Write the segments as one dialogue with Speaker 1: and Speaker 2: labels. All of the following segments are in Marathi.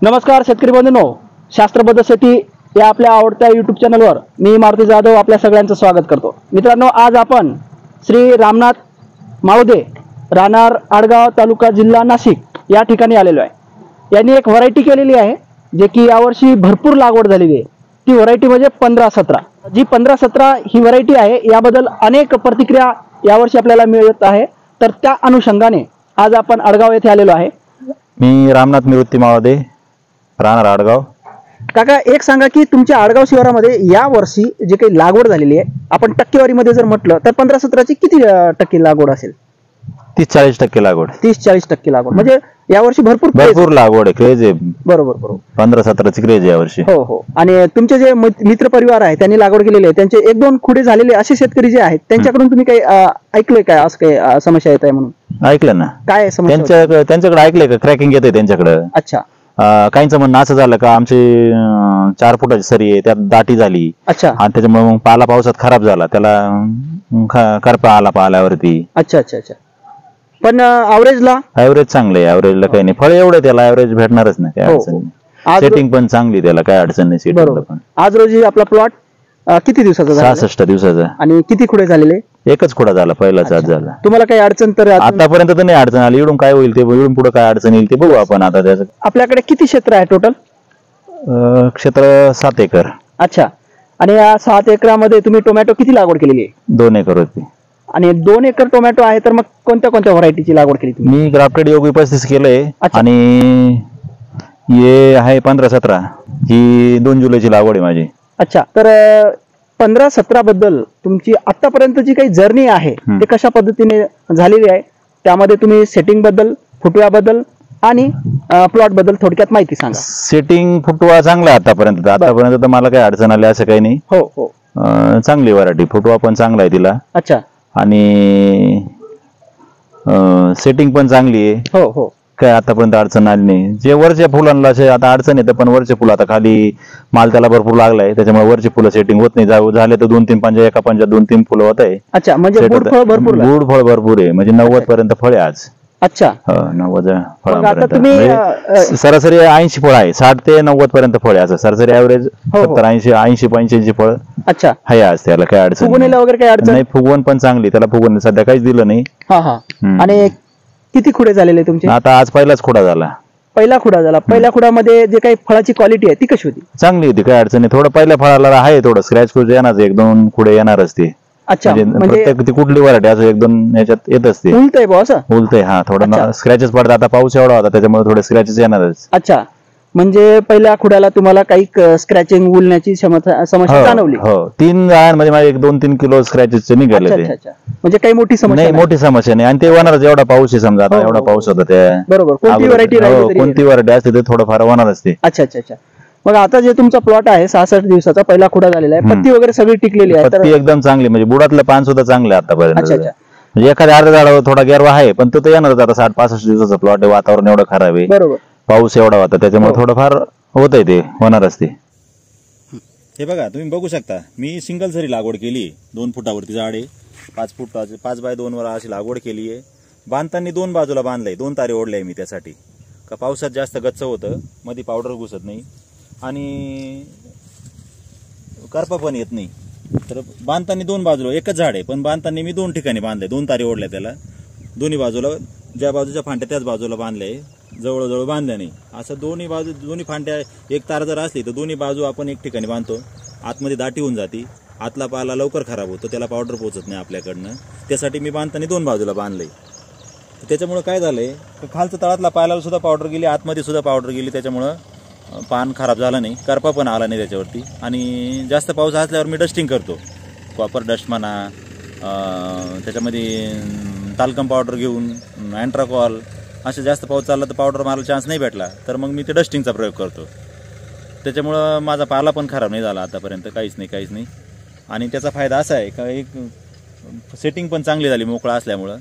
Speaker 1: नमस्कार शेतकरी बंधूंनो, शास्त्रबद्ध शेती या आपल्या आवडत्या यूट्यूब चॅनलवर मी मारुती जाधव आपल्या सगळ्यांचं स्वागत करतो। मित्रांनो, आज आपण श्री रामनाथ माळुदे राहणार आडगाव तालुका जिल्हा नाशिक या ठिकाणी आलेलो आहे। यांनी एक व्हरायटी केलेली आहे जे की यावर्षी भरपूर लागवड झालेली आहे। ती व्हरायटी म्हणजे 15-17 जी 15-17 ही व्हरायटी आहे। याबद्दल अनेक प्रतिक्रिया यावर्षी आपल्याला मिळत आहे, तर त्या अनुषंगाने आज आपण आडगाव येथे आलेलो आहे।
Speaker 2: मी रामनाथ निवृत्ती माळुदे राहणार आडगाव।
Speaker 1: काका, एक सांगा की तुमच्या आडगाव शहरामध्ये या वर्षी जे काही लागवड झालेली आहे, आपण टक्केवारीमध्ये जर म्हटलं तर 15-17 ची किती टक्के लागवड असेल?
Speaker 2: 30-40% लागवड।
Speaker 1: 30-40% लागवड म्हणजे यावर्षी भरपूर
Speaker 2: लागवड आहे, क्रेज आहे।
Speaker 1: बरोबर बरोबर,
Speaker 2: 15-17 ची क्रेज आहे यावर्षी।
Speaker 1: हो हो। आणि तुमचे जे मित्र परिवार आहे त्यांनी लागवड केलेली आहे, त्यांचे 1-2 खुडे झालेले असे शेतकरी जे आहेत त्यांच्याकडून तुम्ही काही ऐकलंय काय, असं काही समस्या येत आहे म्हणून?
Speaker 2: ऐकलं ना,
Speaker 1: काय समस्या?
Speaker 2: त्यांच्याकडे ऐकलंय का क्रॅकिंग येते त्यांच्याकडे?
Speaker 1: अच्छा।
Speaker 2: काहींचं म्हणणं असं झालं का आमची 4 फुटाची सरी आहे, त्यात दाटी झाली।
Speaker 1: अच्छा।
Speaker 2: आणि त्याच्यामुळे मग पाला पावसात खराब झाला, त्याला करपा आला पाल्यावरती।
Speaker 1: अच्छा अच्छा अच्छा। पण ऍव्हरेज
Speaker 2: चांगलं आहे, ऍव्हरेजला काही नाही, फळ एवढं त्याला ऍव्हरेज भेटणारच नाही, काय अडचण नाही। सेटिंग पण चांगली, त्याला काय अडचण नाही सेटिंगला पण।
Speaker 1: आज रोजी आपला प्लॉट किती दिवसाचा झाला?
Speaker 2: 66 दिवसाचा।
Speaker 1: आणि किती खुडे झालेले?
Speaker 2: एकच खुडा झाला, पहिलाच आज झाला।
Speaker 1: तुम्हाला काही अडचण तर
Speaker 2: आतापर्यंत तर नाही अडचण आली, इकडून काय होईल ते, इकडून पुढे काय अडचण येईल ते बघू आपण आता त्याचं।
Speaker 1: आपल्याकडे किती क्षेत्र आहे टोटल?
Speaker 2: क्षेत्र 7 एकर।
Speaker 1: अच्छा। आणि या 7 एकरामध्ये तुम्ही टोमॅटो किती लागवड केलेली आहे?
Speaker 2: 2 एकर होती।
Speaker 1: आणि 2 एकर टोमॅटो आहे, तर मग कोणत्या कोणत्या व्हरायटीची लागवड केली तुम्ही?
Speaker 2: मी ग्राफ्टेड योगी 35 केलंय, आणि हे आहे 15-17, ही 2 जुलैची लागवड आहे माझी।
Speaker 1: अच्छा। तर 15-17 बद्दल तुमची आतापर्यंतची काही जर्नी आहे ते कशा पद्धतीने झालेली आहे, त्यामध्ये तुम्ही सेटिंग बद्दल, फुटव्याबद्दल आणि प्लॉट बद्दल थोडक्यात माहिती सांगा।
Speaker 2: सेटिंग फुटवा चांगला आहे आतापर्यंत तर मला काही अडचण आली असं काही नाही।
Speaker 1: हो हो,
Speaker 2: चांगली व्हरायटी, फुटवा पण चांगला आहे तिला।
Speaker 1: अच्छा।
Speaker 2: आणि सेटिंग पण चांगली आहे।
Speaker 1: हो हो,
Speaker 2: काय आतापर्यंत अडचण आली नाही। जे वरच्या फुलांना आता अडचण येते, पण वरचे फुलं आता खाली माल त्याला भरपूर लागलाय, त्याच्यामुळे वरची फुलं सेटिंग होत नाही। झाले तर 2-3 पंजा, एका पंजात 2-3 फुलं होत आहे।
Speaker 1: अच्छा, म्हणजे गुड फळ
Speaker 2: भरपूर आहे, म्हणजे 90 पर्यंत फळ आहे आज।
Speaker 1: अच्छा।
Speaker 2: 90 फळांपर्यंत, सरासरी 80 फळ आहे, 60 ते 90 पर्यंत फळ आहे, असं सरासरी ऍव्हरेज 70-80-85 फळ।
Speaker 1: अच्छा
Speaker 2: आहे आज, त्याला काय अडचण
Speaker 1: वगैरे काही अडचण
Speaker 2: नाही। फुगवण पण चांगली, त्याला फुगवण सध्या काहीच दिलं नाही।
Speaker 1: आणि किती खुडे झालेले तुमचे?
Speaker 2: आता आज पहिलाच खुडा झाला।
Speaker 1: पहिला खुडा झाला। पहिल्या खुडामध्ये जे काही फळाची क्वालिटी आहे ती कशी होती?
Speaker 2: चांगली होती, काय अडचण नाही। थोडं पहिल्या फळाला आहे थोडं स्क्रॅच येणार, 1-2 खुडे येणारच ते।
Speaker 1: अच्छा,
Speaker 2: म्हणजे कुठली व्हरायटी असं 1-2 याच्यात येतच ते।
Speaker 1: उलटय बॉस,
Speaker 2: उलटय, हा थोडं स्क्रॅचेस पडतात। आता पाऊस एवढा होता त्याच्यामुळे थोडे स्क्रॅचेस येणारच।
Speaker 1: अच्छा, म्हणजे पहिल्या खुड्याला तुम्हाला काही स्क्रॅचिंग उलण्याची समस्या जाणवली?
Speaker 2: हो, 3 जाळ्यांमध्ये माझे 1-2-3 किलो स्क्रॅचेस निघाले ते।
Speaker 1: म्हणजे काही मोठी समस्या
Speaker 2: नाही, मोठी समस्या नाही। आणि ते होणारच, एवढा पाऊस आहे समजा, आता एवढा पाऊस होता त्या
Speaker 1: बरोबर। कोणती
Speaker 2: व्हरायटी असते ते थोडंफार होणारच ते।
Speaker 1: अच्छा अच्छा अच्छा। मग आता जे तुमचा प्लॉट आहे 66 दिवसाचा पहिला खुडा झालेला आहे, पत्ती वगैरे सगळी टिकलेली आहे?
Speaker 2: पत्ती एकदम चांगली, म्हणजे बुडातलं पान सुद्धा चांगलं आहे आतापर्यंत।
Speaker 1: अच्छा अच्छा।
Speaker 2: म्हणजे एखाद्या अर्ध्या झाडावर थोडा गेरवा आहे, पण तो तर येणारच आता। 60-65 दिवसाचा प्लॉट आहे, वातावरण एवढं खराब आहे,
Speaker 1: बरोबर,
Speaker 2: पाऊस एवढा होता, त्याच्यामुळे थोडंफार होत आहे, ते होणारच ते।
Speaker 3: हे बघा, तुम्ही बघू शकता, मी सिंगल सरी लागवड केली, 2 फुटावरती झाड आहे, 5 बाय 2 वर अशी लागवड केली आहे। बांधताना 2 बाजूला बांधलंय, 2 तारे ओढले मी त्यासाठी, का पावसात जास्त गच्च होतं, मध्ये पावडर घुसत नाही आणि करपा पण येत नाही। तर बांधताना 2 बाजूला एकच झाड आहे, पण बांधताना मी 2 ठिकाणी बांधले, 2 तारे ओढल्या त्याला, दोन्ही बाजूला, ज्या बाजूच्या फांट्या त्याच बाजूला बांधले, जवळजवळ बांधल्या नाही। असं दोन्ही फांट्या एक तार जर असली तर दोन्ही बाजू आपण एक ठिकाणी बांधतो, आतमध्ये दाटी होऊन जाते, आतला पाला लवकर खराब होतो, त्याला पावडर पोहोचत नाही आपल्याकडनं, त्यासाठी मी बांधताना 2 बाजूला बांधलंय। त्याच्यामुळे काय झालंय, खालचं तळातला पायाला सुद्धा पावडर गेली, आतमध्ये सुद्धा पावडर गेली, त्याच्यामुळं पान खराब झालं नाही, करपा पण आला नाही त्याच्यावरती। आणि जास्त पाऊस असल्यावर मी डस्टिंग करतो, कॉपर डस्ट म्हणा, त्याच्यामध्ये तालकम पावडर घेऊन, अँट्राकॉल, असं जास्त पाऊस चालला तर पावडर मारायला चान्स नाही भेटला तर मग मी ते डस्टिंगचा प्रयोग करतो। त्याच्यामुळं माझा पाला पण खराब नाही झाला आतापर्यंत, काहीच नाही। आणि त्याचा फायदा असा आहे का एक सेटिंग पण चांगली झाली मोकळा असल्यामुळं,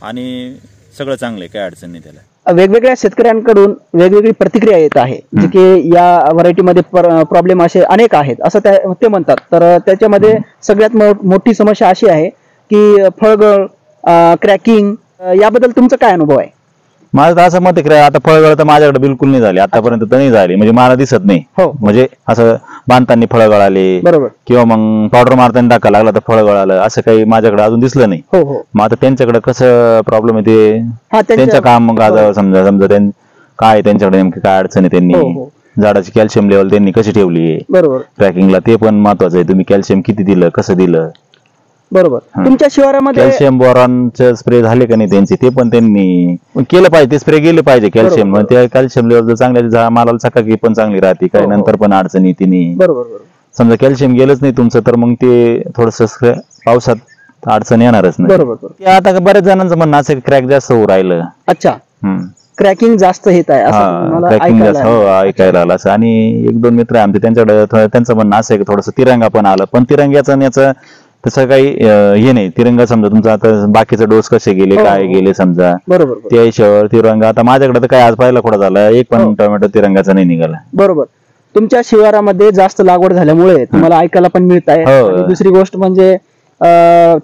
Speaker 3: आणि सगळं चांगलं आहे, काय अडचण नाही त्याला।
Speaker 1: वेगवेगळ्या शेतकऱ्यांकडून वेगवेगळी प्रतिक्रिया येत आहे, जे की या व्हरायटीमध्ये प्रॉब्लेम असे अनेक आहेत असं ते म्हणतात। तर त्याच्यामध्ये सगळ्यात मोठी समस्या अशी आहे की फळगळ, क्रॅकिंग, याबद्दल तुमचा काय अनुभव आहे?
Speaker 2: माझं तर असं मत आहे आता फळगळ तर माझ्याकडे बिलकुल नाही झाली आतापर्यंत तर नाही झाली, म्हणजे मला दिसत नाही.
Speaker 1: हो.
Speaker 2: म्हणजे असं बांधताना फळं गळाले
Speaker 1: बरोबर.
Speaker 2: किंवा मग पावडर मारताना टाका लागला तर फळं गळालं असं काही माझ्याकडे अजून दिसलं नाही.
Speaker 1: हो हो.
Speaker 2: मग आता त्यांच्याकडे कसं प्रॉब्लेम आहे ते त्यांचं काम, मग आता समजा काय त्यांच्याकडे नेमकी काय अडचण आहे, त्यांनी झाडाची कॅल्शियम लेवल त्यांनी कशी ठेवली आहे
Speaker 1: बरोबर
Speaker 2: ट्रॅकिंगला ते पण महत्वाचं आहे. तुम्ही कॅल्शियम किती दिलं, कसं दिलं.
Speaker 1: बरोबर. तुमच्या शिवारामध्ये
Speaker 2: कॅल्शियम बोरॉनचे स्प्रे झाले का नाही त्यांचे, ते पण त्यांनी केलं पाहिजे. ते स्प्रे गेले पाहिजे कॅल्शियम. ते कॅल्शियम लेवल जर चांगल्या मालाला सकाळी पण चांगली राहते, काही नंतर पण अडचण येते नाही.
Speaker 1: बरोबर.
Speaker 2: समजा कॅल्शियम गेलंच नाही तुमचं तर मग ते थोडस पावसात अडचण येणारच नाही.
Speaker 1: बरोबर.
Speaker 2: आता बऱ्याच जणांचं म्हणणं असं क्रॅक जास्त होऊ राहिलं.
Speaker 1: अच्छा. क्रॅकिंग जास्त येत आहे
Speaker 2: ऐकायला आलं असं. आणि एक दोन मित्र आहे आमचे त्यांच्याकडे त्यांचं म्हणणं असं आहे की थोडस तिरंगा पण आलं, पण तिरंग्याचं याचं तसं काही हे नाही. तिरंगा समजा तुमचा आता बाकीचे डोस कसे गेले काय गेले समजा,
Speaker 1: बरोबर.
Speaker 2: त्या हिशोबावर तिरंगा आता माझ्याकडे तर काय आज पाहिला खोडा झाला, एक पण टोमॅटो तिरंगाचा नाही निघाला.
Speaker 1: बरोबर. तुमच्या शिवारामध्ये जास्त लागवड झाल्यामुळे तुम्हाला ऐकायला पण मिळत आहे. आणि दुसरी गोष्ट म्हणजे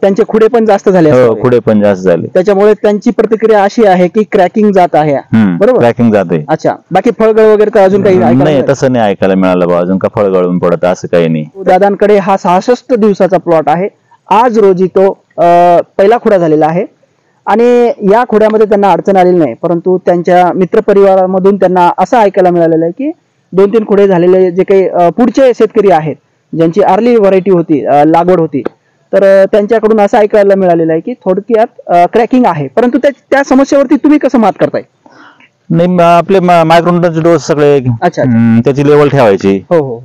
Speaker 1: त्यांचे खुडे पण जास्त झाले,
Speaker 2: खुडे पण जास्त झाले,
Speaker 1: त्याच्यामुळे त्यांची प्रतिक्रिया अशी आहे की क्रॅकिंग जात आहे. बरोबर,
Speaker 2: क्रॅकिंग जाते.
Speaker 1: अच्छा. बाकी फळगळ वगैरे तर अजून काही
Speaker 2: नाही, तसं नाही ऐकायला मिळालं बा अजून का फळ गळून पडत असं काही नाही.
Speaker 1: दादांकडे हा 66 दिवसाचा प्लॉट आहे. आज रोजी तो पहिला खुडा झालेला आहे आणि या खुड्यामध्ये त्यांना अडचण आलेली नाही, परंतु त्यांच्या मित्रपरिवारामधून त्यांना असं ऐकायला मिळालेलं आहे की 2-3 खुडे झालेले जे काही पुढचे शेतकरी आहेत ज्यांची अर्ली व्हरायटी होती, लागवड होती, तर त्यांच्याकडून असं ऐकायला मिळालेलं आहे की थोडक्यात क्रॅकिंग आहे. परंतु त्या समस्येवरती तुम्ही कसं मात करताय?
Speaker 2: नाही, आपले मायक्रोन्यूट्रनचे डोस सगळे त्याची लेवल ठेवायची.
Speaker 1: हो हो,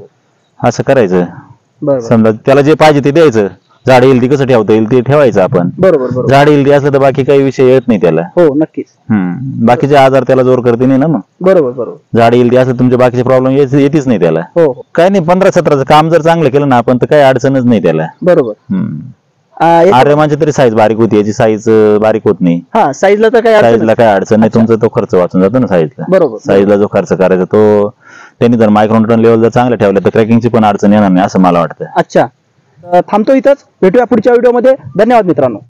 Speaker 2: असं करायचं. समजा त्याला जे पाहिजे ते द्यायचं. झाड येईल ती कसं ठेवता येईल ते ठेवायचं आपण.
Speaker 1: बरोबर.
Speaker 2: झाड येईल ती असलं तर बाकी काही विषय येत नाही त्याला.
Speaker 1: हो, नक्कीच.
Speaker 2: बाकीचे आजार त्याला जोर करते नाही ना. मग
Speaker 1: बरोबर. झाड
Speaker 2: येईल ती असलं तुमचे बाकीचे प्रॉब्लेम येतेच नाही त्याला.
Speaker 1: हो.
Speaker 2: काय नाही, 15-17चं काम जर चांगलं केलं ना आपण तर काही अडचणच नाही त्याला.
Speaker 1: बरोबर.
Speaker 2: आर्यमानची तरी साईज बारीक होती, याची साईज बारीक होत नाही.
Speaker 1: साईजला तर काय
Speaker 2: अडचण नाही. तुमचा तो खर्च वाचून जातो ना साईजला.
Speaker 1: बरोबर.
Speaker 2: साईजला जो खर्च करायचा तो त्यांनी जर मायक्रोन्यूट्रन लेवल जर चांगलं ठेवलं तर क्रॅकिंगची पण अडचण येणार नाही असं मला वाटतं.
Speaker 1: अच्छा. थांबतो इथंच, भेटूया पुढच्या व्हिडिओमध्ये. धन्यवाद मित्रांनो.